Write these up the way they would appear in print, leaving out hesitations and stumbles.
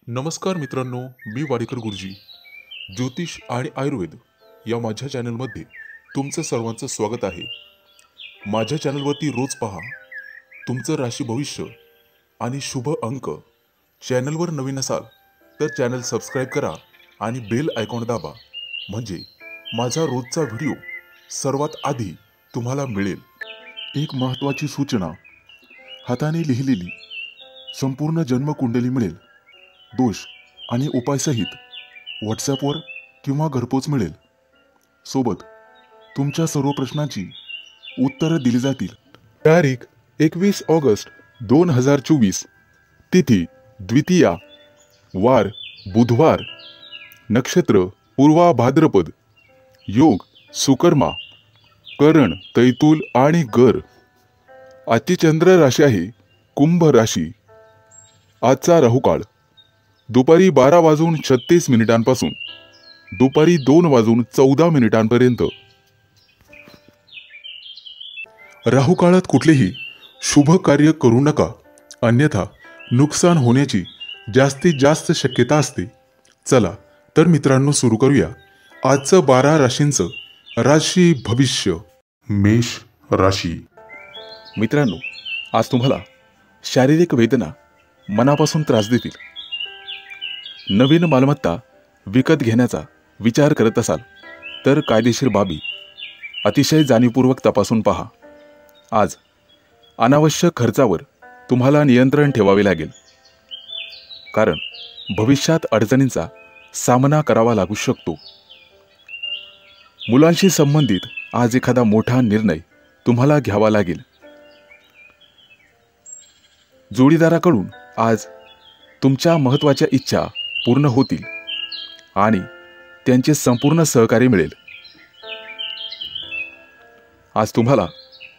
नमस्कार मित्रांनो, मी वाडेकर गुरुजी. ज्योतिष आणि आयुर्वेद या माझ्या चॅनलमध्ये तुमचं सर्वांचं स्वागत आहे. माझ्या चॅनलवरती रोज पहा तुमचं राशी भविष्य आणि शुभ अंक. चॅनलवर नवीन असाल तर चॅनल सबस्क्राईब करा आणि बेल आयकॉन दाबा, म्हणजे माझा रोजचा व्हिडिओ सर्वात आधी तुम्हाला मिळेल. एक महत्त्वाची सूचना: हाताने लिहिलेली संपूर्ण जन्मकुंडली मिळेल. दोष आणि उपायसहित व्हॉट्सॲपवर किंवा घरपोच मिळेल. सोबत तुमच्या सर्व प्रश्नांची उत्तरं दिली जातील. तारीख 21 ऑगस्ट 2024. तिथी द्वितीया, वार बुधवार, नक्षत्र पूर्वा भाद्रपद, योग सुकर्मा, करण तैतूल आणि गर. आजची चंद्र राशी आहे कुंभ राशी. आजचा राहुकाळ दुपारी 12:36 दुपारी 2:14 राहुकाळात कुठलेही शुभ कार्य करू नका, अन्यथा नुकसान होण्याची जास्तीत जास्त शक्यता असते. चला तर मित्रांनो, सुरू करूया आजचं 12 राशींचं राशी भविष्य. मेष राशी. मित्रांनो, आज तुम्हाला शारीरिक वेदना मनापासून त्रास देतील. नवीन मालमत्ता विकत घेण्याचा विचार करत असाल तर कायदेशीर बाबी अतिशय जाणीवपूर्वक तपासून पहा. आज अनावश्यक खर्चावर तुम्हाला नियंत्रण ठेवावे लागेल, कारण भविष्यात अडचणींचा सामना करावा लागू शकतो. मुलांशी संबंधित आज एखादा मोठा निर्णय तुम्हाला घ्यावा लागेल. जोडीदाराकडून आज तुमच्या महत्त्वाच्या इच्छा पूर्ण होतील आणि त्यांचे संपूर्ण सहकार्य मिळेल. आज तुम्हाला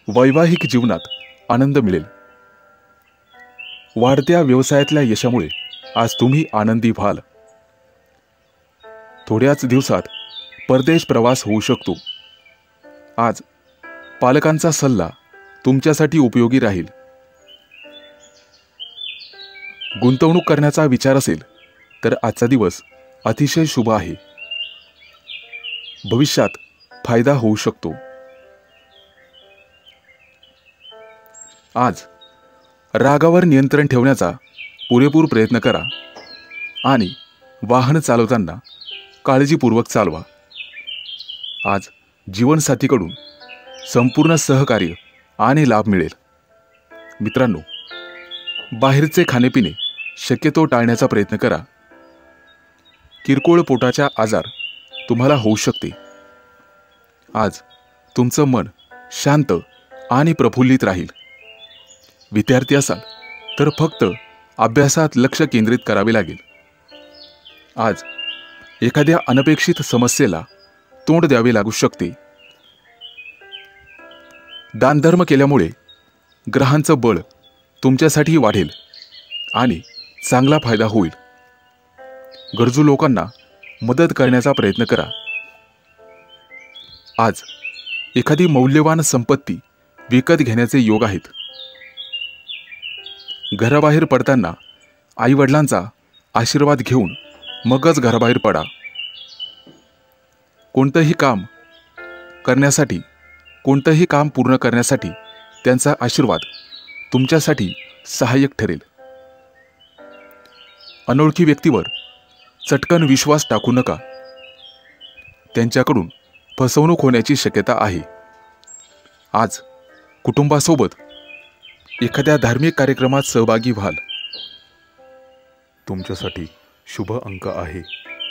वैवाहिक जीवनात आनंद मिळेल. वाढत्या व्यवसायातल्या यशामुळे आज तुम्ही आनंदी व्हाल. थोड्याच दिवसात परदेश प्रवास होऊ शकतो. आज पालकांचा सल्ला तुमच्यासाठी उपयोगी राहील. गुंतवणूक करण्याचा विचार असेल तर आजचा दिवस अतिशय शुभ आहे. भविष्यात फायदा होऊ शकतो. आज रागावर नियंत्रण ठेवण्याचा पुरेपूर प्रयत्न करा आणि वाहन चालवताना काळजीपूर्वक चालवा. आज जीवनसाथीकडून संपूर्ण सहकार्य आणि लाभ मिळेल. मित्रांनो, बाहेरचे खाणेपिणे शक्यतो टाळण्याचा प्रयत्न करा. किरकोळ पोटाचा आजार तुम्हाला होऊ शकते. आज तुमचं मन शांत आणि प्रफुल्लित राहील. विद्यार्थी असाल तर फक्त अभ्यासात लक्ष केंद्रित करावे लागेल. आज एखाद्या अनपेक्षित समस्येला तोंड द्यावे लागू शकते. दानधर्म केल्यामुळे ग्रहांचं बळ तुमच्यासाठी वाढेल आणि चांगला फायदा होईल. गरजू लोकांना मदत करण्याचा प्रयत्न करा. आज एखादी मौल्यवान संपत्ती विकत घेण्याचे योग आहेत. घराबाहेर पडताना आईवडिलांचा आशीर्वाद घेऊन मगच घराबाहेर पडा. कोणतंही काम पूर्ण करण्यासाठी त्यांचा आशीर्वाद तुमच्यासाठी सहाय्यक ठरेल. अनोळखी व्यक्तीवर चटकन विश्वास टाकू नका. त्यांच्याकडून फसवणूक होण्याची शक्यता आहे. आज कुटुंबासोबत एखाद्या धार्मिक कार्यक्रमात सहभागी व्हाल. तुमच्यासाठी शुभ अंक आहे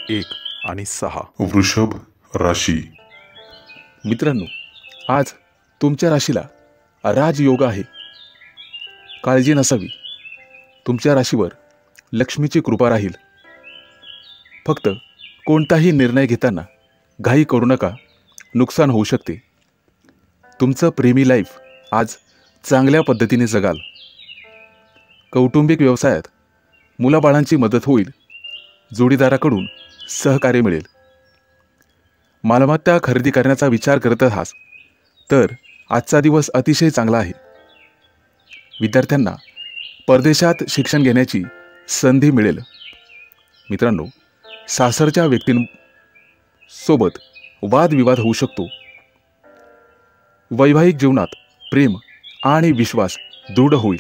1 आणि 6. वृषभ राशी. मित्रांनो, आज तुमच्या राशीला राजयोग आहे. काळजी नसावी. तुमच्या राशीवर लक्ष्मीची कृपा राहील. फक्त कोणताही निर्णय घेताना घाई करू नका, नुकसान होऊ शकते. तुमचं प्रेमी लाईफ आज चांगल्या पद्धतीने जगाल. कौटुंबिक व्यवसायात मुलाबाळांची मदत होईल. जोडीदाराकडून सहकार्य मिळेल. मालमत्ता खरेदी करण्याचा विचार करत आहात तर आजचा दिवस अतिशय चांगला आहे. विद्यार्थ्यांना परदेशात शिक्षण घेण्याची संधी मिळेल. मित्रांनो, सासरच्या व्यक्तींसोबत वादविवाद होऊ शकतो. वैवाहिक जीवनात प्रेम आणि विश्वास दृढ होईल.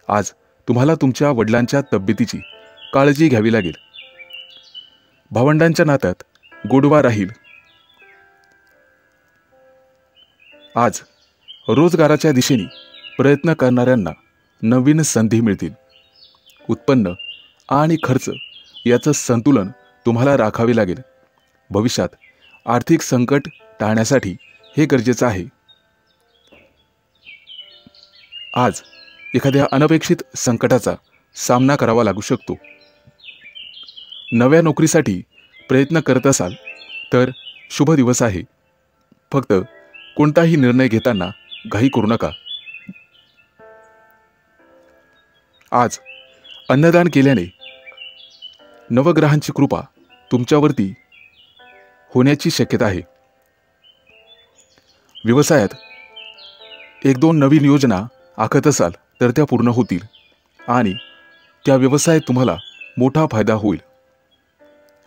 आज तुम्हाला तुमच्या वडिलांच्या तब्येतीची काळजी घ्यावी लागेल. भावंडांच्या नात्यात गोडवा राहील. आज रोजगाराच्या दिशेने प्रयत्न करणाऱ्यांना नवीन संधी मिळतील. उत्पन्न आणि खर्च याचं संतुलन तुम्हाला राखावे लागेल. भविष्यात आर्थिक संकट टाळण्यासाठी हे गरजेचं आहे. आज एखाद्या अनपेक्षित संकटाचा सामना करावा लागू शकतो. नव्या नोकरीसाठी प्रयत्न करत असाल तर शुभ दिवस आहे. फक्त कोणताही निर्णय घेताना घाई करू नका. आज अन्नदान केल्याने नवग्रहांची कृपा तुमच्यावरती होण्याची शक्यता आहे. व्यवसायात 1-2 नवीन योजना आखत असाल तर त्या पूर्ण होतील आणि त्या व्यवसायात तुम्हाला मोठा फायदा होईल.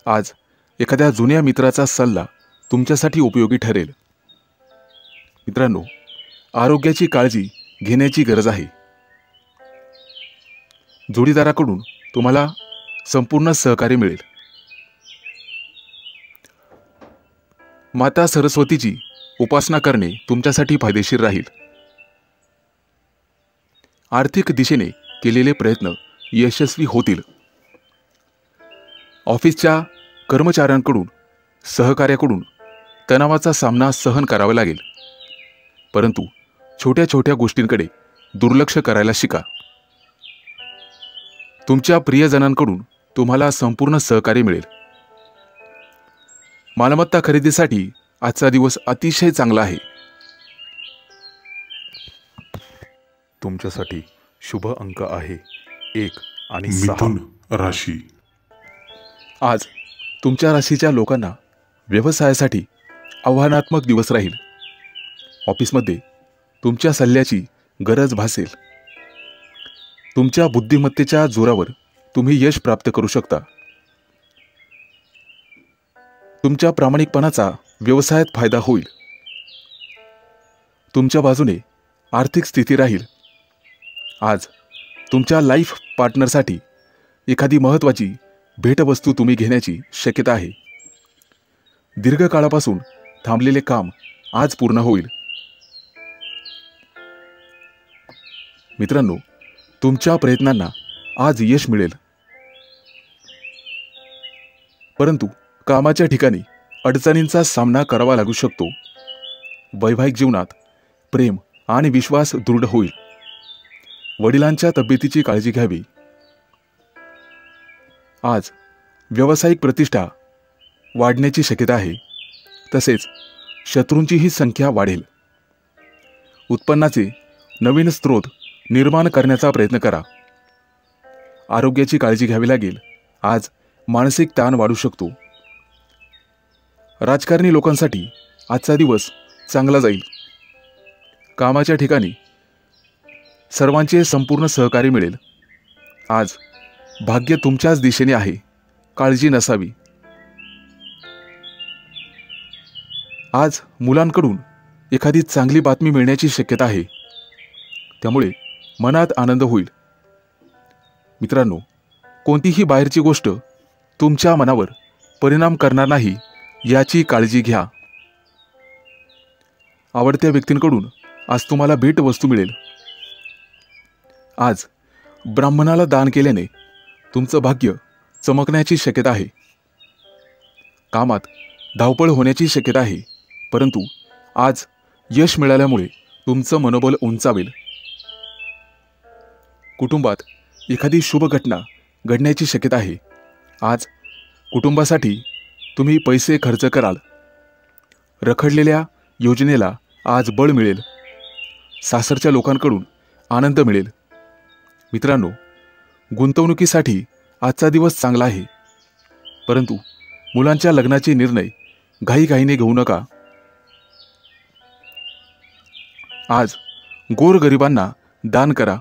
आज एखाद्या जुन्या मित्राचा सल्ला तुमच्यासाठी उपयोगी ठरेल. मित्रांनो, आरोग्याची काळजी घेण्याची गरज आहे. जोडीदाराकडून तुम्हाला संपूर्ण सहकार्य मिळेल. माता सरस्वतीची उपासना करणे तुमच्यासाठी फायदेशीर राहील. आर्थिक दिशेने केलेले प्रयत्न यशस्वी होतील. ऑफिसच्या कर्मचाऱ्यांकडून सहकार्याकडून तणावाचा सामना सहन करावा लागेल. परंतु छोट्या छोट्या गोष्टींकडे दुर्लक्ष करायला शिका. तुमच्या प्रियजनांकडून तुम्हाला संपूर्ण सहकार्य मिळेल. मालमत्ता खरेदीसाठी आजचा दिवस अतिशय चांगला आहे. तुमच्यासाठी शुभ अंक आहे 1 आणि 6. मिथुन राशी. आज तुमच्या राशीच्या लोकांना व्यवसायासाठी आव्हानात्मक दिवस राहील. ऑफिसमध्ये तुमच्या सल्ल्याची गरज भासेल. तुमच्या बुद्धिमत्तेच्या जोरावर तुम्ही यश प्राप्त करू शकता. तुमच्या प्रामाणिकपणाचा व्यवसायात फायदा होईल. तुमच्या बाजूने आर्थिक स्थिती राहील. आज तुमच्या लाईफ पार्टनरसाठी एखादी महत्त्वाची भेटवस्तू तुम्ही घेण्याची शक्यता आहे. दीर्घकाळापासून थांबलेले काम आज पूर्ण होईल. मित्रांनो, तुमच्या प्रयत्नांना आज यश मिळेल. परंतु कामाच्या ठिकाणी अडचणींचा सामना करावा लागू शकतो. वैवाहिक जीवनात प्रेम आणि विश्वास दृढ होईल. वडिलांच्या तब्येतीची काळजी घ्यावी. आज व्यावसायिक प्रतिष्ठा वाढण्याची शक्यता आहे. तसेच शत्रूंचीही संख्या वाढेल. उत्पन्नाचे नवीन स्रोत निर्माण करण्याचा प्रयत्न करा. आरोग्याची काळजी घ्यावी लागेल. आज मानसिक ताण वाढू शकतो. राजकारणी लोकांसाठी आजचा दिवस चांगला जाईल. कामाच्या ठिकाणी सर्वांचे संपूर्ण सहकार्य मिळेल. आज भाग्य तुमच्याच दिशेने आहे. काळजी नसावी. आज मुलांकडून एखादी चांगली बातमी मिळण्याची शक्यता आहे. त्यामुळे मनात आनंद होईल. मित्रांनो, कोणतीही बाहेरची गोष्ट तुमच्या मनावर परिणाम करणार नाही याची काळजी घ्या. आवडत्या व्यक्तींकडून आज तुम्हाला भेटवस्तू मिळेल. आज ब्राह्मणाला दान केल्याने तुमचं भाग्य चमकण्याची शक्यता आहे. कामात धावपळ होण्याची शक्यता आहे. परंतु आज यश मिळाल्यामुळे तुमचं मनोबल उंचावेल. कुटुंबात एखादी शुभ घटना घडण्याची शक्यता आहे. आज कुटुंबासाठी तुम्ही पैसे खर्च कराल. रखडलेल्या योजनेला आज बळ मिळेल. सासरच्या लोकांकडून आनंद मिळेल. मित्रांनो, गुंतवणुकीसाठी आजचा दिवस चांगला आहे. परंतु मुलांच्या लग्नाचे निर्णय घाईघाईने घेऊ नका. आज गोरगरिबांना दान करा.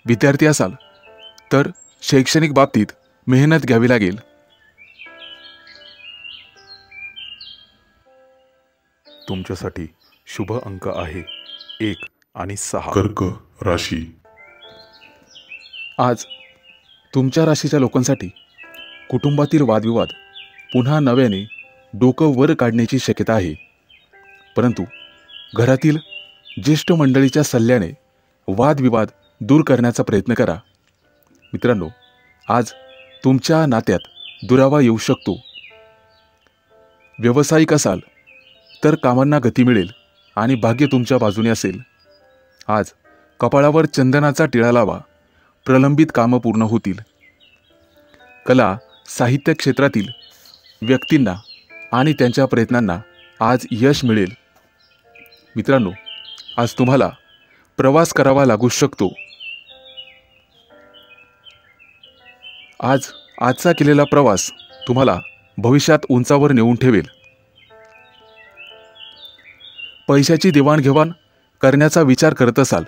विद्यार्थी असाल तर शैक्षणिक बाबतीत मेहनत घ्यावी लागेल. तुमच्यासाठी शुभ अंक आहे 1 आणि 6. कर्क राशी. आज तुमच्या राशीच्या लोकांसाठी कुटुंबातील वादविवाद पुन्हा नव्याने डोकं वर काढण्याची शक्यता आहे. परंतु घरातील ज्येष्ठ मंडळीच्या सल्ल्याने वादविवाद दूर करण्याचा प्रयत्न करा. मित्रांनो, आज तुमच्या नात्यात दुरावा येऊ शकतो. व्यावसायिक असाल तर कामांना गती मिळेल आणि भाग्य तुमच्या बाजूने असेल. आज कपाळावर चंदनाचा टिळा लावा, प्रलंबित कामं पूर्ण होतील. कला साहित्य क्षेत्रातील व्यक्तींना आणि त्यांच्या प्रयत्नांना आज यश मिळेल. मित्रांनो, आज तुम्हाला प्रवास करावा लागू शकतो. आजचा केलेला प्रवास तुम्हाला भविष्यात उंचावर नेऊन ठेवेल. पैशाची देवाणघेवाण करण्याचा विचार करत असाल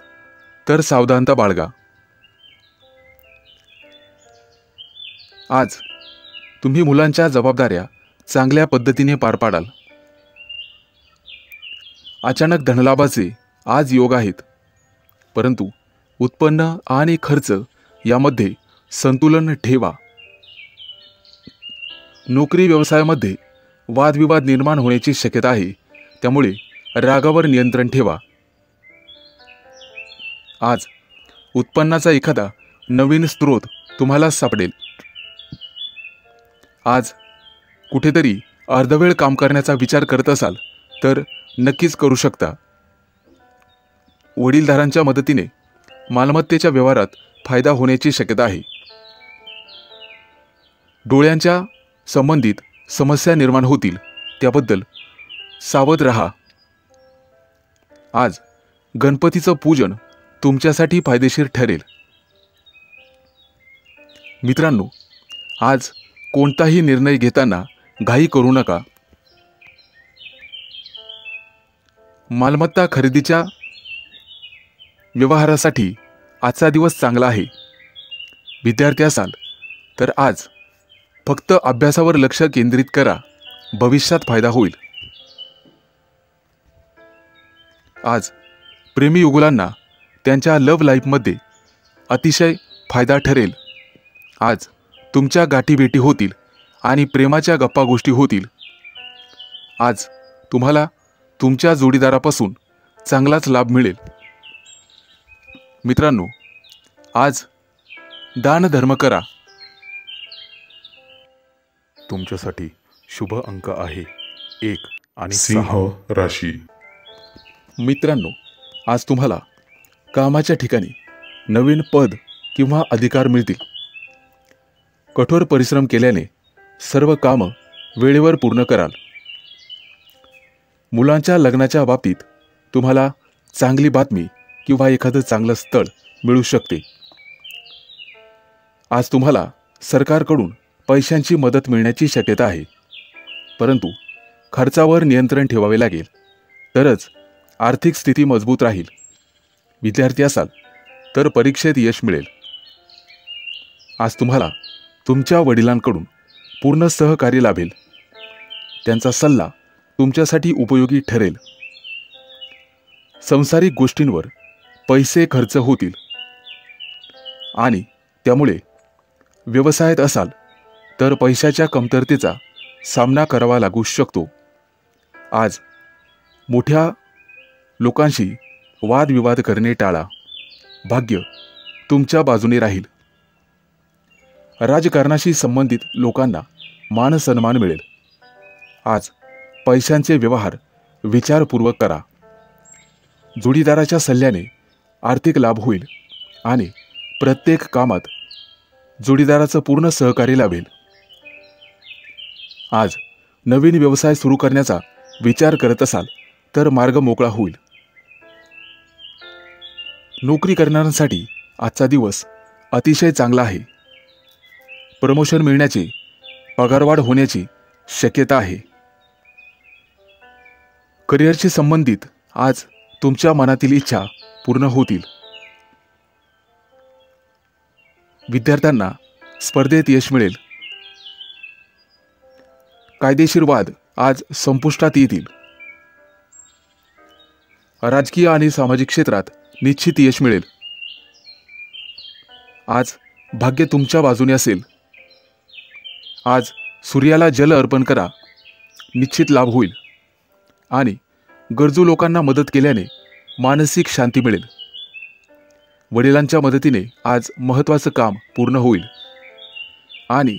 तर सावधानता बाळगा. आज तुम्ही मुलांच्या जबाबदाऱ्या चांगल्या पद्धतीने पार पाडाल. अचानक धनलाभाचे आज योग आहेत, परंतु उत्पन्न आणि खर्च यामध्ये संतुलन ठेवा. नोकरी व्यवसायामध्ये वादविवाद निर्माण होण्याची शक्यता आहे, त्यामुळे रागावर नियंत्रण ठेवा. आज उत्पन्नाचा एखादा नवीन स्रोत तुम्हाला सापडेल. आज कुठेतरी अर्धवेळ काम करण्याचा विचार करत असाल तर नक्कीच करू शकता. वडीलधारांच्या मदतीने मालमत्तेच्या व्यवहारात फायदा होण्याची शक्यता आहे. डोळ्यांच्या संबंधित समस्या निर्माण होतील, त्याबद्दल सावध रहा. आज गणपतीचं पूजन तुमच्यासाठी फायदेशीर ठरेल. मित्रांनो, आज कोणताही निर्णय घेताना घाई करू नका. मालमत्ता खरेदीच्या व्यवहारासाठी आजचा दिवस चांगला आहे. विद्यार्थी असाल तर आज फक्त अभ्यासावर लक्ष केंद्रित करा, भविष्यात फायदा होईल. आज प्रेमी युगुलांना त्यांच्या लव्ह लाईफमध्ये अतिशय फायदा ठरेल. आज तुमच्या गाठीभेटी होतील आणि प्रेमाच्या गप्पा गोष्टी होतील. आज तुम्हाला तुमच्या जोडीदारापासून चांगलाच लाभ मिळेल. मित्रांनो, आज दानधर्म करा. तुमच्यासाठी शुभ अंक आहे 1 आणि 6. राशी. मित्रांनो, आज तुम्हाला कामाच्या ठिकाणी नवीन पद किंवा अधिकार मिळतील. कठोर परिश्रम केल्याने सर्व कामं वेळेवर पूर्ण कराल. मुलांच्या लग्नाच्या बाबतीत तुम्हाला चांगली बातमी किंवा एखादं चांगलं स्थळ मिळू शकते. आज तुम्हाला सरकारकडून पैशांची मदत मिळण्याची शक्यता आहे, परंतु खर्चावर नियंत्रण ठेवावे लागेल, तरच आर्थिक स्थिती मजबूत राहील. विद्यार्थी असाल तर परीक्षेत यश मिळेल. आज तुम्हाला तुमच्या वडिलांकडून पूर्ण सहकार्य लाभेल. त्यांचा सल्ला तुमच्यासाठी उपयोगी ठरेल. सांसारिक गोष्टींवर पैसे खर्च होतील आणि त्यामुळे व्यवसायात असाल तर पैशाच्या कमतरतेचा सामना करावा लागू शकतो. आज मोठ्या लोकांशी वादविवाद करणे टाळा. भाग्य तुमच्या बाजूने राहील. राजकारणाशी संबंधित लोकांना मान सन्मान मिळेल. आज पैशांचे व्यवहार विचारपूर्वक करा. जोडीदाराच्या सल्ल्याने आर्थिक लाभ होईल आणि प्रत्येक कामात जोडीदाराचं पूर्ण सहकार्य लाभेल. आज नवीन व्यवसाय सुरू करण्याचा विचार करत असाल तर मार्ग मोकळा होईल. नोकरी करणाऱ्यांसाठी आजचा दिवस अतिशय चांगला आहे. प्रमोशन मिळण्याची, पगारवाढ होण्याची शक्यता आहे. करिअरशी संबंधित आज तुमच्या मनातील इच्छा पूर्ण होतील. विद्यार्थ्यांना स्पर्धेत यश मिळेल. कायदेशीर वाद आज संपुष्टात येतील. राजकीय आणि सामाजिक क्षेत्रात निश्चित यश मिळेल. आज भाग्य तुमच्या बाजूने असेल. आज सूर्याला जल अर्पण करा, निश्चित लाभ होईल. आणि गरजू लोकांना मदत केल्याने मानसिक शांती मिळेल. वडिलांच्या मदतीने आज महत्त्वाचं काम पूर्ण होईल. आणि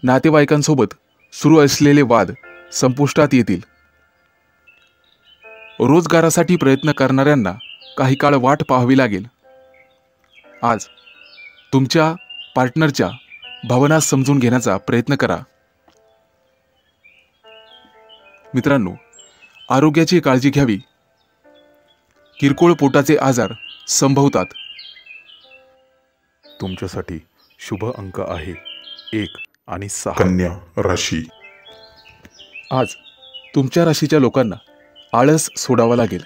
नातेवाईकांसोबत सुरू असलेले वाद संपुष्टात येतील. रोजगारासाठी प्रयत्न करणाऱ्यांना काही काळ वाट पाहावी लागेल. आज तुमच्या पार्टनरच्या भावना समजून घेण्याचा प्रयत्न करा. मित्रांनो, आरोग्याची काळजी घ्यावी. किरकोळ पोटाचे आजार संभवतात. तुमच्यासाठी शुभ अंक आहे 1 आणि 6. कन्या राशी. आज तुमच्या राशीच्या लोकांना आळस सोडावा लागेल.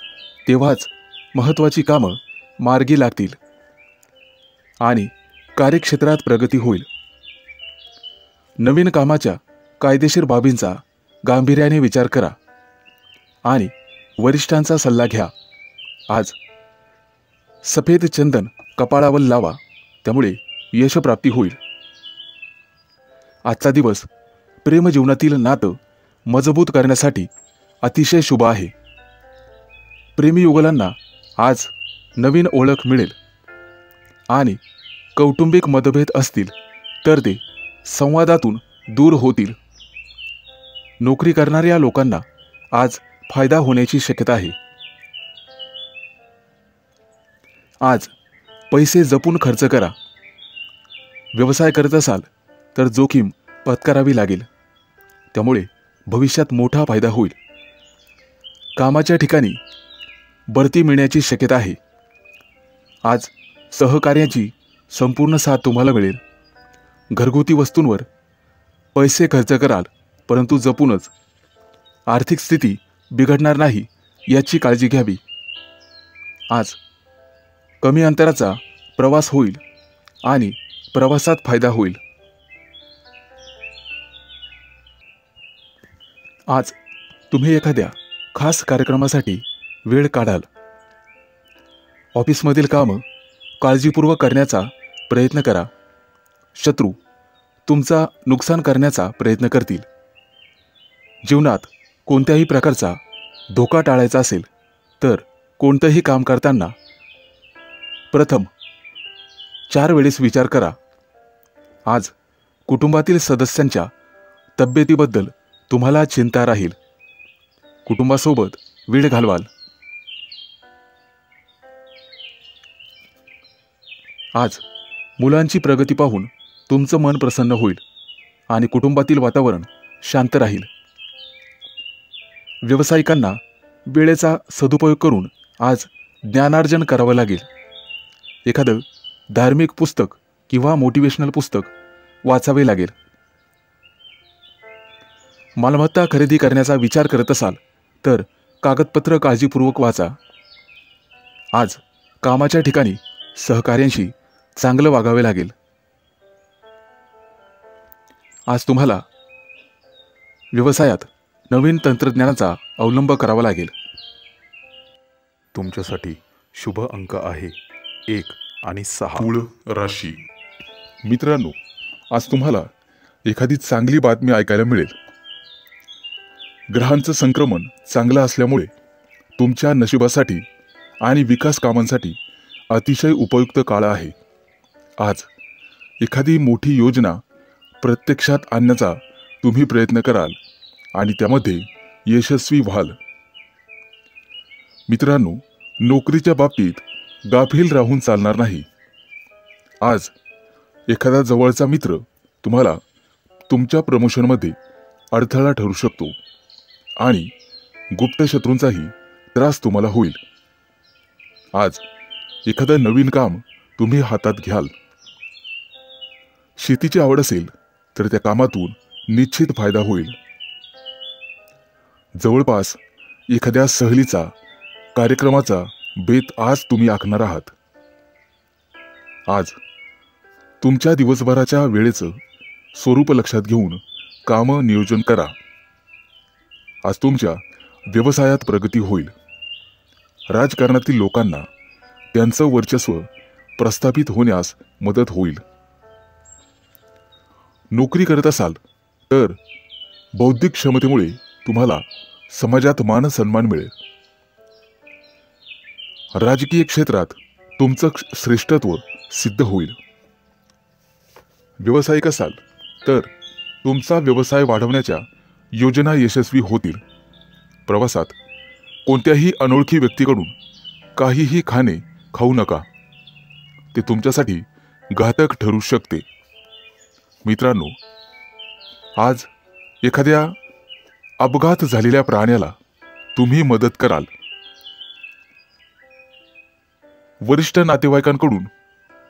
तेव्हाच महत्त्वाची कामं मार्गी लागतील आणि कार्यक्षेत्रात प्रगती होईल. नवीन कामाच्या कायदेशीर बाबींचा गांभीर्याने विचार करा आणि वरिष्ठांचा सल्ला घ्या. आज सफेद चंदन कपाळावर लावा, त्यामुळे यशप्राप्ती होईल. आजचा दिवस प्रेमजीवनातील नातं मजबूत करण्यासाठी अतिशय शुभ आहे. प्रेमीयुगलांना आज नवीन ओळख मिळेल आणि कौटुंबिक मतभेद असतील तर ते संवादातून दूर होतील. नोकरी करणाऱ्या लोकांना आज फायदा होण्याची शक्यता आहे. आज पैसे जपून खर्च करा. व्यवसाय करत असाल तर जोखीम पत्करावी लागेल, त्यामुळे भविष्यात मोठा फायदा होईल. कामाच्या ठिकाणी बढती मिळण्याची शक्यता आहे. आज सहकार्याची संपूर्ण साथ तुम्हाला मिळेल. घरगुती वस्तूंवर पैसे खर्च कराल, परंतु जपूनच. आर्थिक स्थिती बिघडणार नाही याची काळजी घ्यावी. आज कमी अंतराचा प्रवास होईल आणि प्रवासात फायदा होईल. आज तुम्ही एखाद्या खास कार्यक्रमासाठी वेळ काढाल. ऑफिसमधील कामं काळजीपूर्वक करण्याचा प्रयत्न करा. शत्रू तुमचा नुकसान करण्याचा प्रयत्न करतील. जीवनात कोणत्याही प्रकारचा धोका टाळायचा असेल तर कोणतंही काम करताना प्रथम 4 वेळेस विचार करा. आज कुटुंबातील सदस्यांच्या तब्येतीबद्दल तुम्हाला चिंता राहील. कुटुंबासोबत वेळ घालवाल. आज मुलांची प्रगती पाहून तुमचं मन प्रसन्न होईल आणि कुटुंबातील वातावरण शांत राहील. व्यावसायिकांना वेळेचा सदुपयोग करून आज ज्ञानार्जन करावं लागेल. एखादं धार्मिक पुस्तक किंवा मोटिवेशनल पुस्तक वाचावे लागेल. मालमत्ता खरेदी करण्याचा विचार करत असाल तर कागदपत्र काळजीपूर्वक वाचा. आज कामाच्या ठिकाणी सहकार्यांशी चांगलं वागावे लागेल. आज तुम्हाला व्यवसायात नवीन तंत्रज्ञानाचा अवलंब करावा लागेल. तुमच्यासाठी शुभ अंक आहे 1 आणि 6. तुळ राशी. मित्रांनो, आज तुम्हाला एखादी चांगली बातमी ऐकायला मिळेल. ग्रहांचं संक्रमण चांगलं असल्यामुळे तुमच्या नशिबासाठी आणि विकास कामांसाठी अतिशय उपयुक्त काळ आहे. आज एखादी मोठी योजना प्रत्यक्षात आणण्याचा तुम्ही प्रयत्न कराल आणि त्यामध्ये यशस्वी व्हाल. मित्रांनो, नोकरीच्या बाबतीत गाफील राहून चालणार नाही. आज एखादा जवळचा मित्र तुम्हाला तुमच्या प्रमोशनमध्ये अडथळा ठरू शकतो आणि गुप्त शत्रूंचाही त्रास तुम्हाला होईल. आज एखादं नवीन काम तुम्ही हातात घ्याल. शेतीची आवड असेल तर त्या कामातून निश्चित फायदा होईल. जवळपास एखाद्या सहलीचा कार्यक्रमाचा बेत आज तुम्ही आखणार आहात. आज तुमच्या दिवसभराच्या वेळेचं स्वरूप लक्षात घेऊन कामं नियोजन करा. आज तुमच्या व्यवसायात प्रगती होईल. राजकारणातील लोकांना त्यांचं वर्चस्व प्रस्थापित होण्यास मदत होईल. नोकरी करत असाल तर बौद्धिक क्षमतेमुळे तुम्हाला समाजात मान सन्मान मिळेल. राजकीय क्षेत्रात तुमचं श्रेष्ठत्व सिद्ध होईल. व्यावसायिक असाल तर तुमचा व्यवसाय वाढवण्याच्या योजना यशस्वी होतील. प्रवासात कोणत्याही अनोळखी व्यक्तीकडून काहीही खाऊ नका. ते तुमच्यासाठी घातक ठरू शकते. मित्रांनो, आज एखाद्या अपघात झालेल्या प्राण्याला तुम्ही मदत कराल. वरिष्ठ नातेवाईकांकडून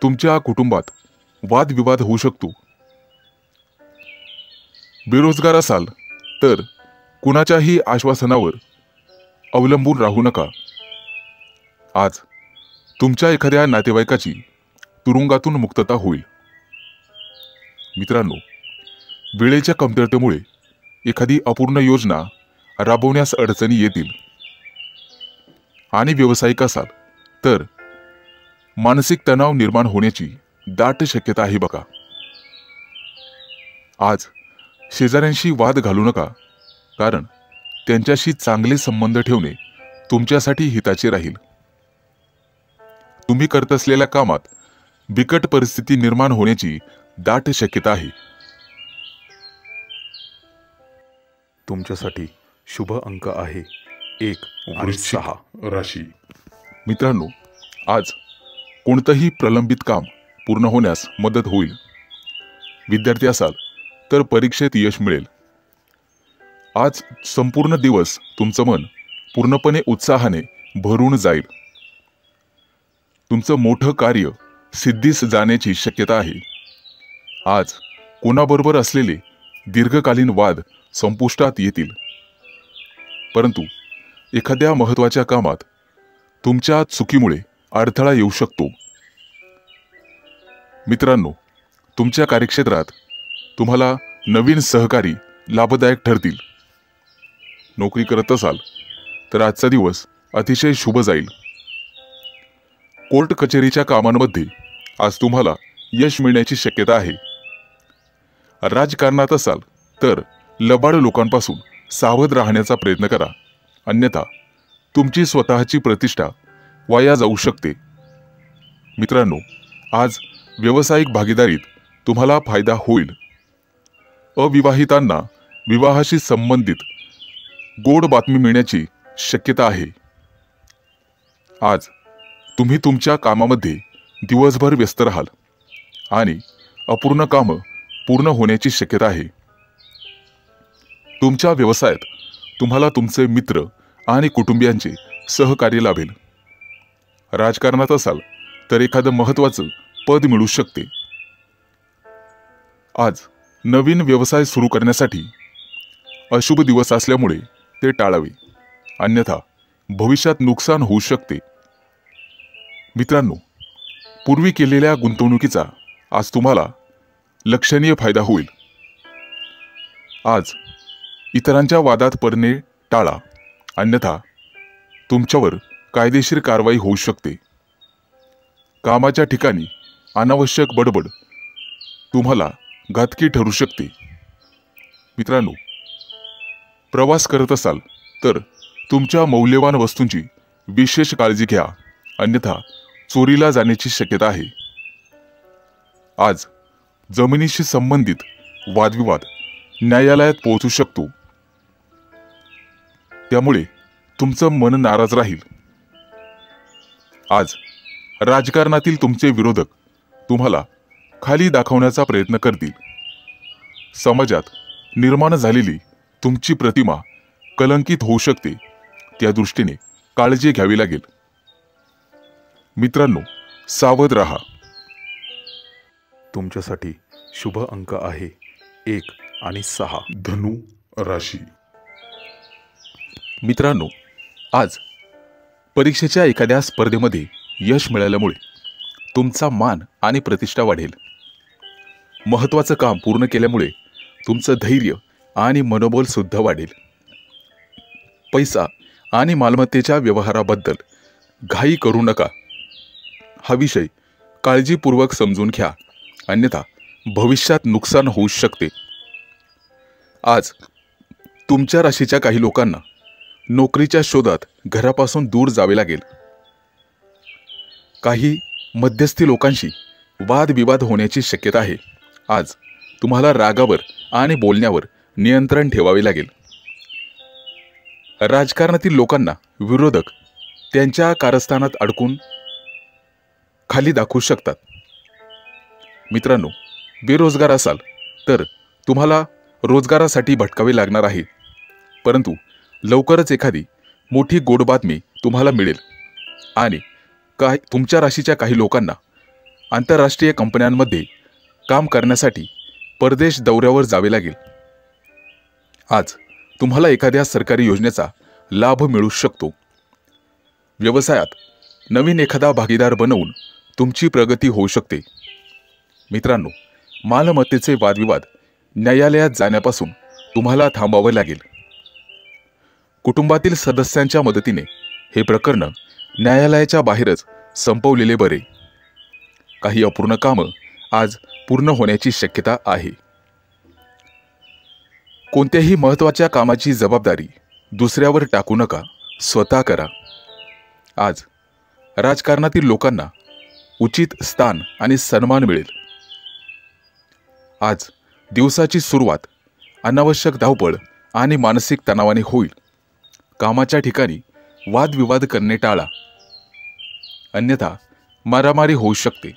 तुमच्या कुटुंबात वादविवाद होऊ शकतो. बेरोजगार असाल तर कुणाच्याही आश्वासनावर अवलंबून राहू नका. आज तुमच्या एखाद्या नातेवाईकाची तुरुंगातून मुक्तता होईल. मित्रांनो, वेळेच्या कमतरतेमुळे एखादी अपूर्ण योजना राबवण्यास अडचणी येतील. आणि व्यावसायिक असाल तर मानसिक तणाव निर्माण होण्याची दाट शक्यता आहे बघा. आज शेजाऱ्यांशी वाद घालू नका, कारण त्यांच्याशी चांगले संबंध ठेवणे तुमच्यासाठी हिताचे राहील. तुम्ही करत असलेल्या कामात बिकट परिस्थिती निर्माण होण्याची दाट शक्यता आहे. तुमच्यासाठी शुभ अंक आहे 1 आणि वृश्चिक 6 राशी. मित्रांनो, आज कोणतंही प्रलंबित काम पूर्ण होण्यास मदत होईल. विद्यार्थी असाल तर परीक्षेत यश मिळेल. आज संपूर्ण दिवस तुमचं मन पूर्णपणे उत्साहाने भरून जाईल. तुमचं मोठं कार्य सिद्धीस जाण्याची शक्यता आहे. आज कोणाबरोबर असलेले दीर्घकालीन वाद संपुष्टात येतील. परंतु एखाद्या महत्त्वाच्या कामात तुमच्या चुकीमुळे अडथळा येऊ शकतो. मित्रांनो, तुमच्या कार्यक्षेत्रात तुम्हाला नवीन सहकारी लाभदायक ठरतील. नोकरी करत असाल तर आजचा दिवस अतिशय शुभ जाईल. कोर्ट कचेरीच्या कामांमध्ये आज तुम्हाला यश मिळण्याची शक्यता आहे. राजकारणात असाल तर लबाड लोकांपासून सावध राहण्याचा प्रयत्न करा, अन्यथा तुमची स्वतःची प्रतिष्ठा वाया जाऊ शकते. मित्रांनो, आज व्यावसायिक भागीदारीत तुम्हाला फायदा होईल. अविवाहितांना विवाहाशी संबंधित गोड बातमी मिळण्याची शक्यता आहे. आज तुम्ही तुमच्या कामामध्ये दिवसभर व्यस्त राहाल आणि अपूर्ण कामं पूर्ण होण्याची शक्यता आहे. तुमच्या व्यवसायात तुम्हाला तुमचे मित्र आणि कुटुंबियांचे सहकार्य लाभेल. राजकारणात असाल तर एखादं महत्त्वाचं पद मिळू शकते. आज नवीन व्यवसाय सुरू करण्यासाठी अशुभ दिवस असल्यामुळे ते टाळावे, अन्यथा भविष्यात नुकसान होऊ शकते. मित्रांनो, पूर्वी केलेल्या गुंतवणुकीचा आज तुम्हाला लक्षणीय फायदा होईल. आज इतरांच्या वादात पडणे टाळा, अन्यथा तुमच्यावर कायदेशीर कारवाई होऊ शकते. कामाच्या ठिकाणी अनावश्यक बडबड तुम्हाला घातकी ठरू शकते. मित्रांनो, प्रवास करत असाल तर तुमच्या मौल्यवान वस्तूंची विशेष काळजी घ्या, अन्यथा चोरीला जाण्याची शक्यता आहे. आज जमिनीशी संबंधित वादविवाद न्यायालयात पोहोचू शकतो, त्यामुळे तुमचं मन नाराज राहील. आज राजकारणातील तुमचे विरोधक तुम्हाला खाली दाखवण्याचा प्रयत्न करतील. समाजात निर्माण झालेली तुमची प्रतिमा कलंकित होऊ शकते, त्या दृष्टीने काळजी घ्यावी लागेल. मित्रांनो, सावध राहा. तुमच्यासाठी शुभ अंक आहे 1 आणि 6 धनु राशी. मित्रांनो, आज परीक्षेच्या एखाद्या स्पर्धेमध्ये यश मिळाल्यामुळे तुमचा मान आणि प्रतिष्ठा वाढेल. महत्त्वाचं काम पूर्ण केल्यामुळे तुमचं धैर्य आणि मनोबल सुद्धा वाढेल. पैसा आणि मालमत्तेच्या व्यवहाराबद्दल घाई करू नका. हा विषय काळजीपूर्वक समजून घ्या, अन्यथा भविष्यात नुकसान होऊ शकते. आज तुमच्या राशीच्या काही लोकांना नोकरीच्या शोधात घरापासून दूर जावे लागेल. काही मध्यस्थी लोकांशी वादविवाद होण्याची शक्यता आहे. आज तुम्हाला रागावर आणि बोलण्यावर नियंत्रण ठेवावे लागेल. राजकारणातील लोकांना विरोधक त्यांच्या कारस्थानात अडकून खाली दाखवू शकतात. मित्रांनो, बेरोजगार असाल तर तुम्हाला रोजगारासाठी भटकावे लागणार आहे, परंतु लवकरच एखादी मोठी गोड बातमी तुम्हाला मिळेल आणि तुमच्या राशीच्या काही लोकांना आंतरराष्ट्रीय कंपन्यांमध्ये काम करण्यासाठी परदेश दौऱ्यावर जावे लागेल. आज तुम्हाला एखाद्या सरकारी योजनेचा लाभ मिळू शकतो. व्यवसायात नवीन एखादा भागीदार बनवून तुमची प्रगती होऊ शकते. मित्रांनो, मालमत्तेचे वादविवाद न्यायालयात जाण्यापासून तुम्हाला थांबावे लागेल. कुटुंबातील सदस्यांच्या मदतीने हे प्रकरण न्यायालयाच्या बाहेरच संपवलेले बरे. काही अपूर्ण कामं आज पूर्ण होण्याची शक्यता आहे. कोणत्याही महत्त्वाच्या कामाची जबाबदारी दुसऱ्यावर टाकू नका, स्वतः करा. आज राजकारणातील लोकांना उचित स्थान आणि सन्मान मिळेल. आज दिवसाची सुरुवात अनावश्यक धावपळ आणि मानसिक तणावाने होईल. कामाच्या ठिकाणी वादविवाद करणे टाळा, अन्यथा मारामारी होऊ शकते.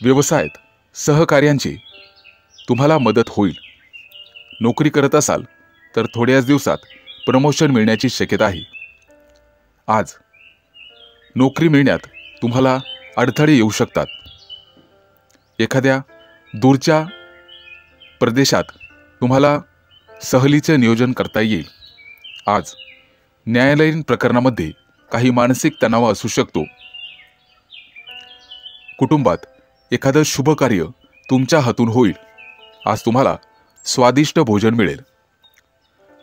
व्यवसायात सहकार्यांची तुम्हाला मदत होईल. नोकरी करत असाल तर थोड्याच दिवसात प्रमोशन मिळण्याची शक्यता आहे. आज नोकरी मिळण्यात तुम्हाला अडथळे येऊ शकतात. एखाद्या दूरच्या प्रदेशात तुम्हाला सहलीचे नियोजन करता येईल. आज न्यायालयीन प्रकरणामध्ये काही मानसिक तणाव असू शकतो. कुटुंबात एखादं शुभ कार्य तुमच्या हातून होईल. आज तुम्हाला स्वादिष्ट भोजन मिळेल.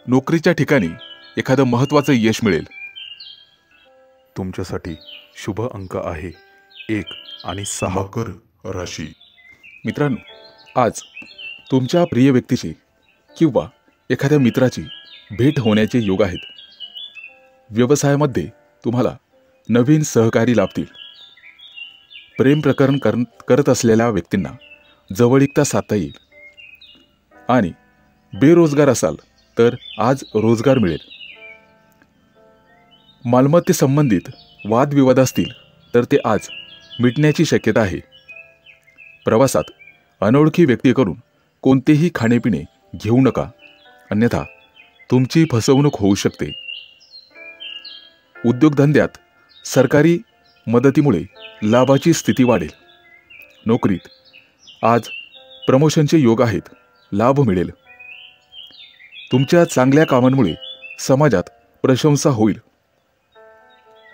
नोकरीच्या ठिकाणी एखादं महत्त्वाचं यश मिळेल. तुमच्यासाठी शुभ अंक आहे 1 आणि 6. मकर राशी. मित्रांनो, आज तुमच्या प्रिय व्यक्तीची किंवा एखाद्या मित्राची भेट होण्याचे योग आहेत. व्यवसायामध्ये तुम्हाला नवीन सहकारी लाभतील. प्रेम प्रकरण करत असलेल्या व्यक्तींना जवळीकता साधता येईल. आणि बेरोजगार असाल तर आज रोजगार मिळेल. मालमत्ते संबंधित वादविवाद असतील तर ते आज मिटण्याची शक्यता आहे. प्रवासात अनोळखी व्यक्तीकडून कोणतेही खाणेपिणे घेऊ नका, अन्यथा तुमची फसवणूक होऊ शकते. उद्योगधंद्यात सरकारी मदतीमुळे लाभाची स्थिती वाढेल. नोकरीत आज प्रमोशनचे योग आहेत, लाभ मिळेल. तुमच्या चांगल्या कामांमुळे समाजात प्रशंसा होईल.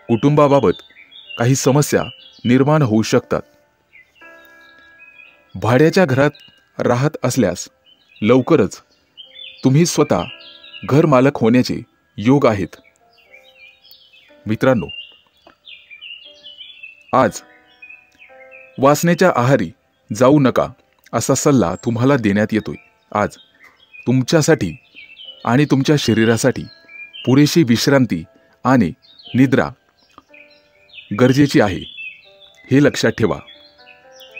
कुटुंबाबाबत काही समस्या निर्माण होऊ शकतात. भाड्याच्या घरात राहत असल्यास लवकरच तुम्ही स्वतः घर मालक होण्याचे योग आहेत. मित्रांनो, आज वासनेच्या आहारी जाऊ नका असा सल्ला तुम्हाला देण्यात येतोय. आज तुमच्यासाठी आणि तुमच्या शरीरासाठी पुरेशी विश्रांती आणि निद्रा गरजेची आहे, हे लक्षात ठेवा.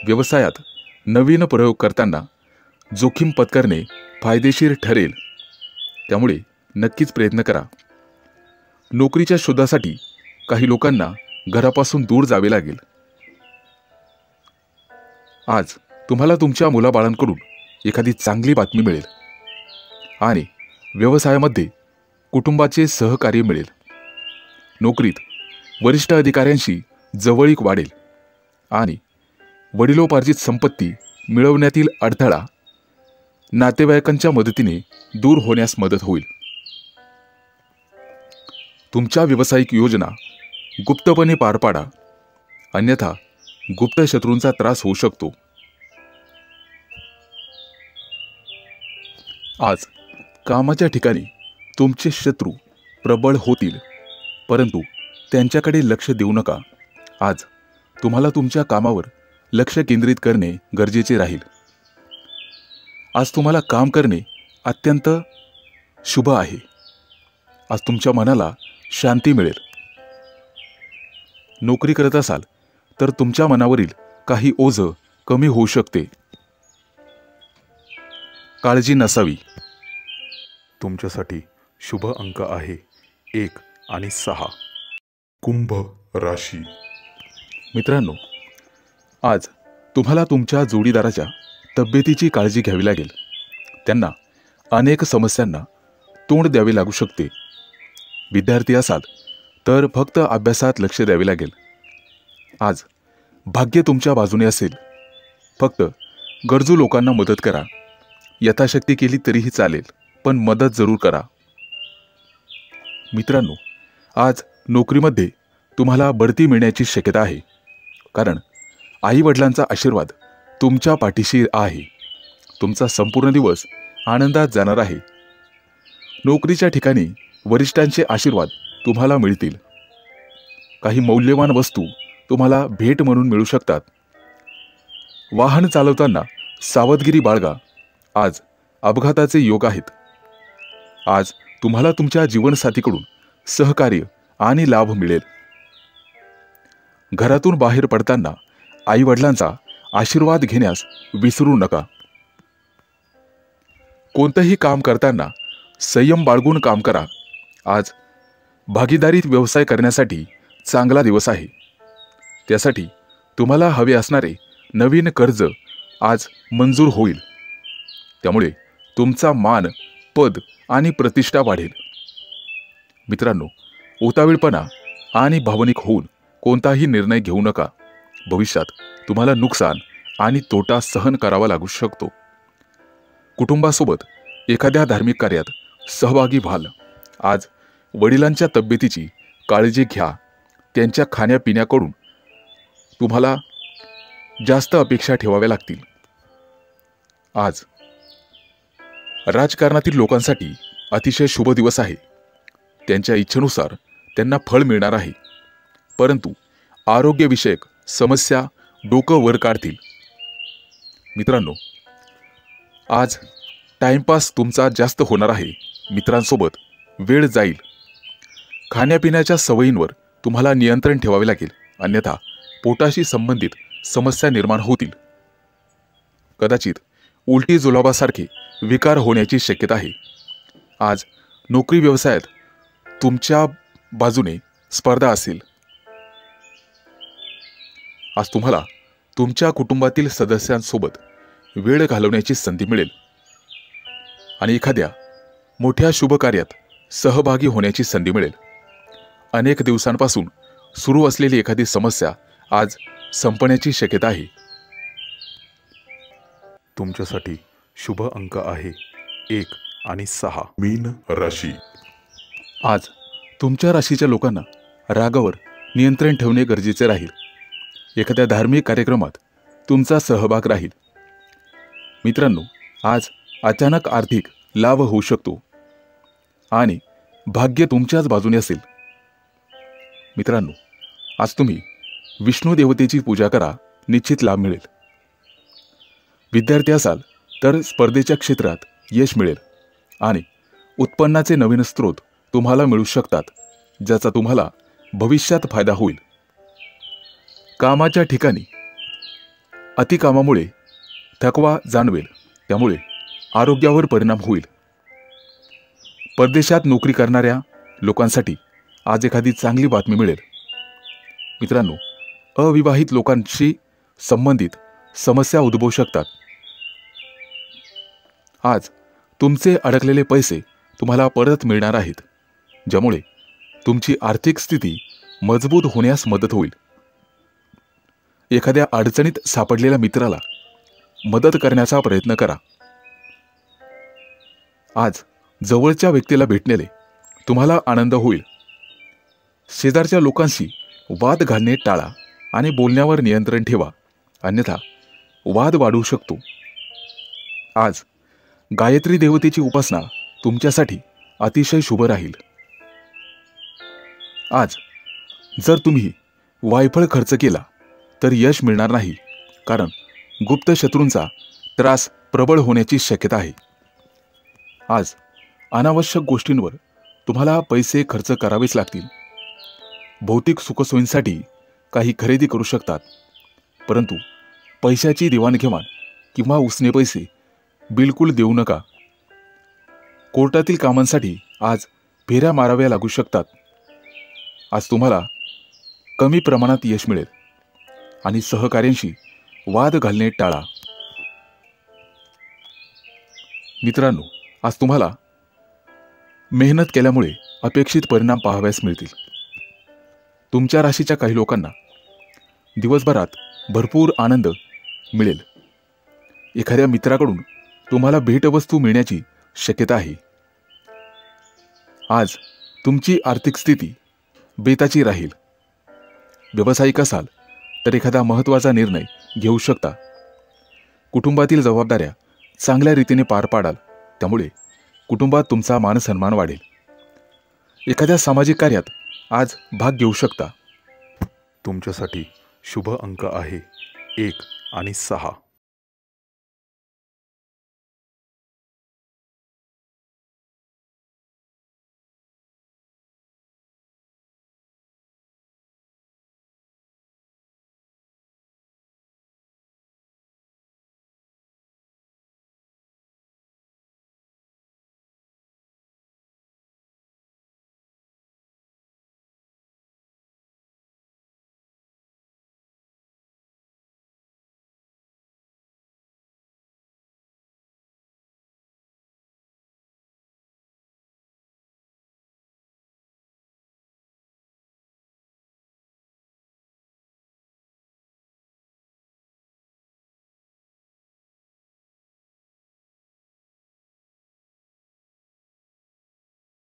व्यवसायात नवीन प्रयोग करताना जोखीम पत्करणे फायदेशीर ठरेल, त्यामुळे नक्कीच प्रयत्न करा. नोकरीच्या शोधासाठी काही लोकांना घरापासून दूर जावे लागेल. आज तुम्हाला तुमच्या मुलाबाळांकडून एखादी चांगली बातमी मिळेल आणि व्यवसायामध्ये कुटुंबाचे सहकार्य मिळेल. नोकरीत वरिष्ठ अधिकाऱ्यांशी जवळीक वाढेल आणि वडिलोपार्जित संपत्ती मिळवण्यातील अडथळा नातेवाईकांच्या मदतीने दूर होण्यास मदत होईल. तुमच्या व्यावसायिक योजना गुप्तपणे पार पाडा, अन्यथा गुप्त शत्रूंचा त्रास होऊ शकतो. आज कामाच्या ठिकाणी तुमचे शत्रू प्रबळ होतील, परंतु त्यांच्याकडे लक्ष देऊ नका. आज तुम्हाला तुमच्या कामावर लक्ष केंद्रित करणे गरजेचे राहील. आज तुम्हाला काम करणे अत्यंत शुभ आहे. आज तुमच्या मनाला शांती मिळेल. नोकरी करत असाल तर तुमच्या मनावरील काही ओझं कमी होऊ शकते. काळजी नसावी. तुमच्यासाठी शुभ अंक आहे 1 आणि 6. कुंभ राशी. मित्रांनो, आज तुम्हाला तुमच्या जोडीदाराच्या तब्येतीची काळजी घ्यावी लागेल. त्यांना अनेक समस्यांना तोंड द्यावे लागू शकते. विद्यार्थी असाल तर फक्त अभ्यासात लक्ष द्यावे लागेल. आज भाग्य तुमच्या बाजूने असेल. फक्त गरजू लोकांना मदत करा. यथाशक्ती केली तरीही चालेल, पण मदत जरूर करा. मित्रांनो, आज नोकरीमध्ये तुम्हाला बढती मिळण्याची शक्यता आहे, कारण आई वडिलांचा आशीर्वाद तुमच्या पाठीशी आहे. तुमचा संपूर्ण दिवस आनंदात जाणार आहे. नोकरीच्या ठिकाणी वरिष्ठांचे आशीर्वाद तुम्हाला मिळतील. काही मौल्यवान वस्तू तुम्हाला भेट म्हणून मिळू शकतात. वाहन चालवताना सावधगिरी बाळगा. आज अपघाताचे योग आहेत. आज तुम्हाला तुमच्या जीवनसाथीकडून सहकार्य आणि लाभ मिळेल. घरातून बाहेर पडताना आई वडिलांचा आशीर्वाद घेण्यास विसरू नका. कोणतंही काम करताना संयम बाळगून काम करा. आज भागीदारीत व्यवसाय करण्यासाठी चांगला दिवस आहे. त्यासाठी तुम्हाला हवे असणारे नवीन कर्ज आज मंजूर होईल. त्यामुळे तुमचा मान, पद आणि प्रतिष्ठा वाढेल. मित्रांनो, उतावीळपणा आणि भावनिक होऊन कोणताही निर्णय घेऊ नका. भविष्यात तुम्हाला नुकसान आणि तोटा सहन करावा लागू शकतो. कुटुंबासोबत एखाद्या धार्मिक कार्यात सहभागी व्हाल. आज वडिलांच्या तब्येतीची काळजी घ्या. त्यांच्या खाण्यापिण्याकडून तुम्हाला जास्त अपेक्षा ठेवाव्या लागतील. आज राजकारणातील लोकांसाठी अतिशय शुभ दिवस आहे. त्यांच्या इच्छेनुसार त्यांना फळ मिळणार आहे, परंतु आरोग्यविषयक समस्या डोकं वर काढतील. मित्रांनो, आज टाइमपास तुमचा जास्त होणार आहे. मित्रांसोबत वेळ जाईल. खाण्यापिण्याच्या सवयींवर तुम्हाला नियंत्रण ठेवावे लागेल, अन्यथा पोटाशी संबंधित समस्या निर्माण होतील. कदाचित उलटी जुलाबासारखे विकार होण्याची शक्यता आहे. आज नोकरी व्यवसायात तुमच्या बाजूने स्पर्धा असेल. आज तुम्हाला तुमच्या कुटुंबातील सदस्यांसोबत वेळ घालवण्याची संधी मिळेल आणि एखाद्या मोठ्या शुभ कार्यात सहभागी होण्याची संधी मिळेल. अनेक दिवसांपासून सुरू असलेली एखादी समस्या आज संपण्याची शक्यता आहे. तुमच्यासाठी शुभ अंक आहे 1 आणि 6. मीन राशी. आज तुमच्या राशीच्या लोकांना रागावर नियंत्रण ठेवणे गरजेचे राहील. एखाद्या धार्मिक कार्यक्रमात तुमचा सहभाग राहील. मित्रांनो, आज अचानक आर्थिक लाभ होऊ शकतो आणि भाग्य तुमच्याच बाजूने असेल. मित्रांनो, आज तुम्ही विष्णू देवतेची पूजा करा. निश्चित लाभ मिळेल. विद्यार्थी असाल तर स्पर्धेच्या क्षेत्रात यश मिळेल आणि उत्पन्नाचे नवीन स्रोत तुम्हाला मिळू शकतात, ज्याचा तुम्हाला भविष्यात फायदा होईल. कामाच्या ठिकाणी अतिकामामुळे थकवा जाणवेल, त्यामुळे आरोग्यावर परिणाम होईल. परदेशात नोकरी करणाऱ्या लोकांसाठी आज एखादी चांगली बातमी मिळेल. मित्रांनो, अविवाहित लोकांशी संबंधित समस्या उद्भवू शकतात. आज तुमचे अडकलेले पैसे तुम्हाला परत मिळणार आहेत, ज्यामुळे तुमची आर्थिक स्थिती मजबूत होण्यास मदत होईल. एखाद्या अडचणीत सापडलेल्या मित्राला मदत करण्याचा प्रयत्न करा. आज जवळच्या व्यक्तीला भेटण्याने तुम्हाला आनंद होईल. शेजारच्या लोकांशी वाद घालणे टाळा आणि बोलण्यावर नियंत्रण ठेवा, अन्यथा वाद वाढू शकतो. आज गायत्री देवतेची उपासना तुमच्यासाठी अतिशय शुभ राहील. आज जर तुम्ही वायफळ खर्च केला तर यश मिळणार नाही, कारण गुप्त शत्रूंचा त्रास प्रबळ होण्याची शक्यता आहे. आज अनावश्यक गोष्टींवर तुम्हाला पैसे खर्च करावेच लागतील. भौतिक सुखसोयींसाठी काही खरेदी करू शकतात, परंतु पैशाची देवाणघेवाण किंवा उसने पैसे बिलकुल देऊ नका. कोर्टातील कामांसाठी आज फेऱ्या माराव्या लागू शकतात. आज तुम्हाला कमी प्रमाणात यश मिळेल आणि सहकाऱ्यांशी वाद घालणे टाळा. मित्रांनो, आज तुम्हाला मेहनत केल्यामुळे अपेक्षित परिणाम पाहाव्यास मिळतील. तुमच्या राशीच्या काही लोकांना दिवसभरात भरपूर आनंद मिळेल. एखाद्या मित्राकडून तुम्हाला भेटवस्तू मिळण्याची शक्यता आहे. आज तुमची आर्थिक स्थिती बेताची राहील. व्यावसायिक असाल तर एखादा महत्त्वाचा निर्णय घेऊ शकता. कुटुंबातील जबाबदाऱ्या चांगल्या रीतीने पार पाडाल, त्यामुळे कुटुंबात तुमचा मानसन्मान वाढेल. एखाद्या सामाजिक कार्यात आज भाग घेऊ शकता. तुमच्यासाठी शुभ अंक आहे 1 आणि 6.